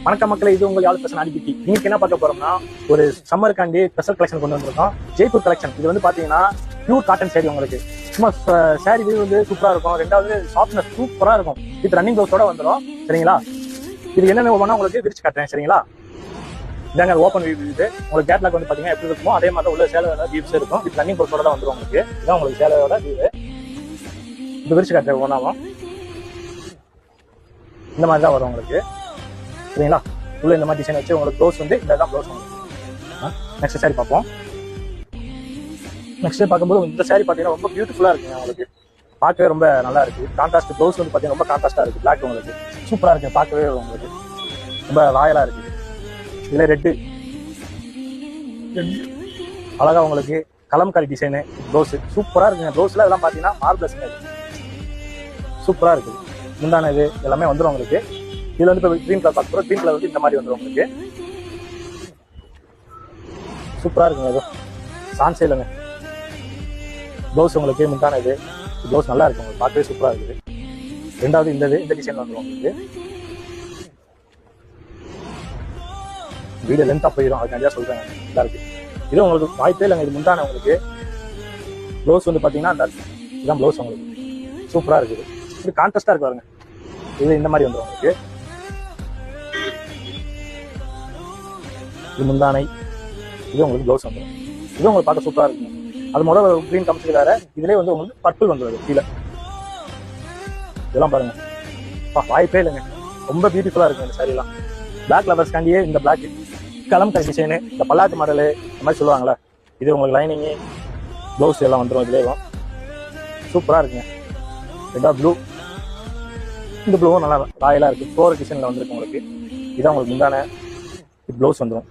வணக்கம் மக்களே, இது உங்க யாழ் பிரச்சனை அடிப்பிட்டி. இன்னைக்கு என்ன பார்க்க போறோம்னா, ஒரு சம்மருக்காண்டி ஸ்பெஷல் கலெக்ஷன் கொண்டு வந்திருக்கோம். ஜெய்ப்பூர் கலெக்ஷன். இது வந்து பாத்தீங்கன்னா பியூர் காட்டன் சேரீ. உங்களுக்கு சும்மா சேரீ இது வந்து சூப்பரா இருக்கும். ரெண்டாவது சாஃப்ட்னஸ் சூப்பரா இருக்கும். இது ரன்னிங் ப்ளவுஸோட வந்துடும். சரிங்களா? இது என்னென்ன ஒவ்வொன்றா உங்களுக்கு விரிச்சு காட்டுறேன். சரிங்களா? இதாங்க ஓப்பன் வியூ. இது உங்களுக்கு கேட்லாக் வந்து பாத்தீங்கன்னா எப்படி இருக்குமோ அதே மாதிரி உள்ள சேலையோட வியூஸ் இருக்கும். இது ரன்னிங் ப்ளவுஸோட தான் வந்துடும். உங்களுக்கு இதான் உங்களுக்கு சேலையோட வியூ. இது விரிச்சு காட்டுறேன் ஒன்றாவும். இந்த மாதிரி தான் வரும் உங்களுக்கு. சரிங்களா? உள்ள இந்த மாதிரி டிசைன் வச்சு உங்களுக்கு ப்ளவுஸ் வந்து இந்த தான் ப்ளவுஸ் உங்களுக்கு. நெக்ஸ்ட் சாரி பார்ப்போம். நெக்ஸ்ட் பார்க்கும்போது இந்த சாரி பார்த்தீங்கன்னா ரொம்ப பியூட்டிஃபுல்லாக இருக்குங்க. உங்களுக்கு பார்க்கவே ரொம்ப நல்லா இருக்கு. கான்ட்ராஸ்ட் ப்ளவுஸ் வந்து பார்த்தீங்கன்னா ரொம்ப கான்ட்ராஸ்டாக இருக்கு. பிளாக் உங்களுக்கு சூப்பராக இருக்கு. பார்க்கவே உங்களுக்கு ரொம்ப ராயலாக இருக்கு. இதில் ரெட்டு அழகா உங்களுக்கு கலம்காரி டிசைனு ப்ளவுஸ் சூப்பராக இருக்குங்க. ப்ளவுஸில் இதெல்லாம் பார்த்தீங்கன்னா மார்பிளஸ் சூப்பராக இருக்குது. முந்தான இது எல்லாமே வந்துடும் உங்களுக்கு. இதுல வந்து இப்போ க்ரீன் கலர் பார்க்க போகிறோம். க்ரீன் கலர் வந்து இந்த மாதிரி வந்துடும் உங்களுக்கு. சூப்பராக இருக்குங்க. ஏதோ சான்ஸே இல்லைங்க. ப்ளவுஸ் உங்களுக்கு முந்தான இது ப்ளவுஸ் நல்லா இருக்கு. உங்களுக்கு பார்க்கவே சூப்பராக இருக்குது. ரெண்டாவது இந்த டிசைன் வந்துடும் உங்களுக்கு. வீடியோ லென்த்தாக போயிடும், அதுக்காண்டியா சொல்கிறேன். நல்லா இருக்கு. இது உங்களுக்கு வாய்ப்பே இல்லைங்க. இது முந்தான உங்களுக்கு. ப்ளவுஸ் வந்து பார்த்தீங்கன்னா அந்த இதுதான் ப்ளவுஸ் உங்களுக்கு. சூப்பராக இருக்குது. இது கான்ட்ராஸ்டாக இருக்கு பாருங்க. இது இந்த மாதிரி வந்துடும் உங்களுக்கு. இது முந்தானை. இது உங்களுக்கு ப்ளவுஸ் வந்துடும். இது உங்களுக்கு பார்க்க சூப்பராக இருக்கும். அது முதல்ல க்ரீன் கம்ஸுக்கு வேற. இதுலேயே வந்து உங்களுக்கு பர்பிள் வந்துடுது கீழே. இதெல்லாம் பாருங்க, வாய்ப்பே இல்லைங்க. ரொம்ப பியூட்டிஃபுல்லாக இருக்கும் இந்த சாரீலாம். பிளாக் லவர்ஸ்காண்டியே இந்த பிளாக் கலம்காரி டிசைனு, இந்த பல்லாக்கு மாடலு இந்த மாதிரி சொல்லுவாங்களே, இது உங்களுக்கு லைனிங்கு ப்ளவுஸ் எல்லாம் வந்துடும். இதுலேயும் சூப்பராக இருக்குங்க. ரெண்டாவது ப்ளூ. இந்த ப்ளூவும் நல்லா ராயலாக இருக்குது. ஃப்ளோர் டிசைனில் வந்துருக்கு உங்களுக்கு. இதான் உங்களுக்கு முந்தான ப்ளவுஸ் வந்துடும்.